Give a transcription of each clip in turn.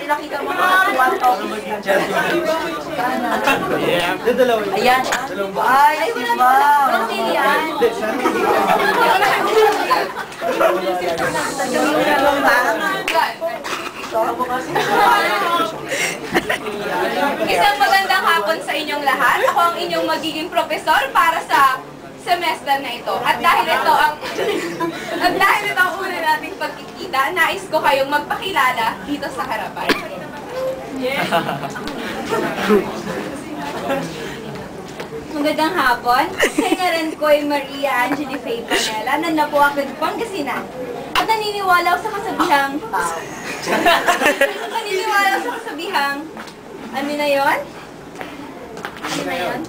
nakita mo na one of Yeah. Dalawa. Ayan. Ay, diba? Isang magandang hapon sa inyong lahat. Ako ang inyong magiging profesor para sa semester na ito. At dahil ito ang una nating pagkikita, nais ko kayong magpakilala dito sa harapan. Yes. Magandang hapon. Kaya ngalan ko ay Maria Angeli Faye Panela, na nabuwakad Pangasinan. At naniniwala ako sa kasabihang... ano na yun? Ano na yun?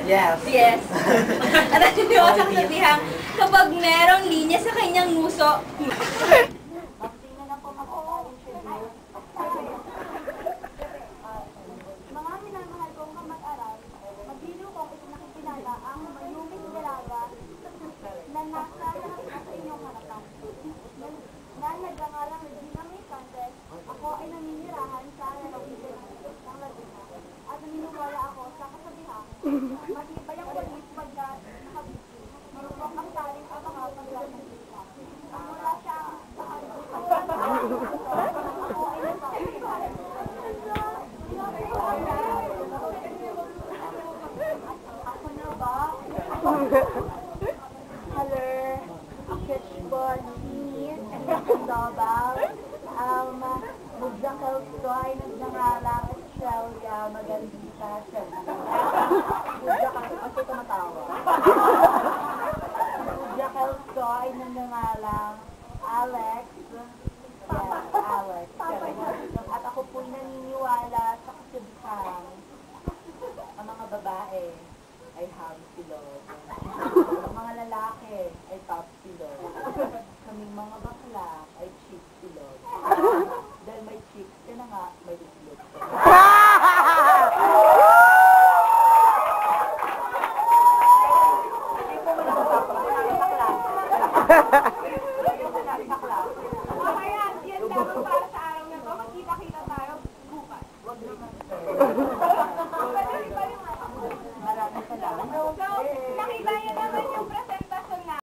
Yes. Yes. At naniniwala sa kasabihang, kapag merong linya sa kanyang nguso, mga minamahal kong kamag-aral, magbilo kong isinakikilala ang mayuming dalaga na nasa lahat na sa inyong harapan. Na nagngangalang Regina May Cantes, ako ay naninirahan sa lalawigan ng Laguna. At naniniwala ako sa kasabihang, matibay ang walis pagka nakabisi, marupok ang taring ang mga pagkakasita. Ang mula siya sa ako ay nagpapalitan. Ako na ba? Color, kitchball, cheese, and double. Mugjakal ko ay nagnangalang Australia, magandita siya. Mugjakal ko kasi tumatawa. Mugjakal ko ay nagnangalang Alex. Yes, Alex. At ako po'y naniniwala sa kasabihang ang mga babae ay ham silog. Ang mga lalaki ay top silog. Kaming mga bakla ay cheek silog. Dahil may cheek ka na nga, may silog ka. Ayan, yan dapat para sa